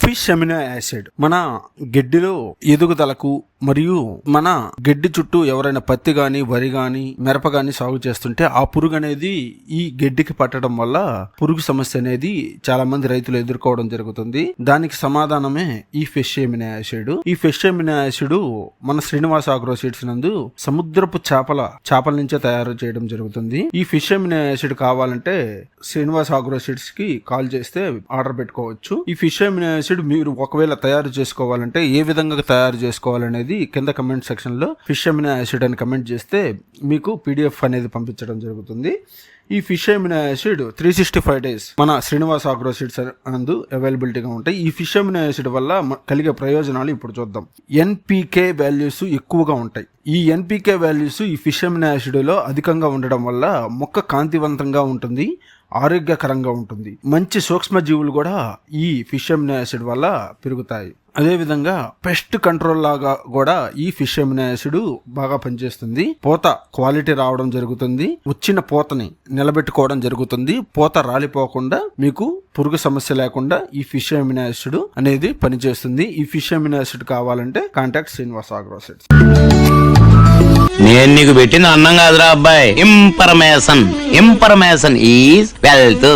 Fish amino acid మన గడ్డిలో ఎదుగుదలకు మరియు మన గడ్డి చుట్టూ ఎవరైనా పత్తి గాని వరి గాని మిరప గాని సాగు చేస్తుంటే ఆ పురుగు అనేది ఈ గడ్డికి పట్టడం వల్ల పురుగు సమస్య అనేది చాలా మంది రైతులు ఎదుర్కోవడం జరుగుతుంది. దానికి సమాధానమే ఈ ఫిష్ అమినో యాసిడ్. ఈ ఫిష్ అమినో యాసిడ్ మన శ్రీనివాస్ ఆగ్రో సీడ్స్ నందు సముద్రపు చేపల నుంచే తయారు చేయడం జరుగుతుంది. ఈ ఫిష్ అమినో యాసిడ్ కావాలంటే శ్రీనివాస్ ఆగ్రో సీడ్స్ కి కాల్ చేస్తే ఆర్డర్ పెట్టుకోవచ్చు. ఈ ఫిష్ అమినో యాసిడ్ మీరు ఒకవేళ తయారు చేసుకోవాలంటే ఏ విధంగా తయారు చేసుకోవాలనేది కింద కమెంట్ సెక్షన్ లో ఫిష్ అమినో యాసిడ్ అని కమెంట్ చేస్తే మీకు పీడిఎఫ్ అనేది పంపించడం జరుగుతుంది. ఈ ఫిష్ అమినో యాసిడ్ 365 days మన శ్రీనివాస్ ఆగ్రో సీడ్స్ నందు అవైలబిలిటీగా ఉంటాయి. ఈ ఫిష్ అమినో యాసిడ్ వల్ల కలిగే ప్రయోజనాలు ఇప్పుడు చూద్దాం. ఎన్పికే వాల్యూస్ ఎక్కువగా ఉంటాయి. ఈ ఎన్పికే వాల్యూస్ ఈ ఫిష్ అమినో యాసిడ్ లో అధికంగా ఉండడం వల్ల మొక్క కాంతివంతంగా ఉంటుంది, ఆరోగ్యకరంగా ఉంటుంది. మంచి సూక్ష్మ జీవులు కూడా ఈ ఫిష్ అమినో యాసిడ్ వల్ల పెరుగుతాయి. అదేవిధంగా పెస్ట్ కంట్రోల్ లాగా కూడా ఈ ఫిష్ అమినో యాసిడ్ బాగా పనిచేస్తుంది. పూత క్వాలిటీ రావడం జరుగుతుంది, వచ్చిన పూతని నిలబెట్టుకోవడం జరుగుతుంది. పూత రాలిపోకుండా మీకు పురుగు సమస్య లేకుండా ఈ ఫిష్ అమినో యాసిడ్ అనేది పనిచేస్తుంది. ఈ ఫిష్ అమినో యాసిడ్ కావాలంటే కాంటాక్ట్ శ్రీనివాస్ ఆగ్రో సీడ్స్. నేను నీకు పెట్టిన అన్నం కాదురా అబ్బాయి, ఇన్ఫర్మేషన్ ఈజ్ వెల్త్.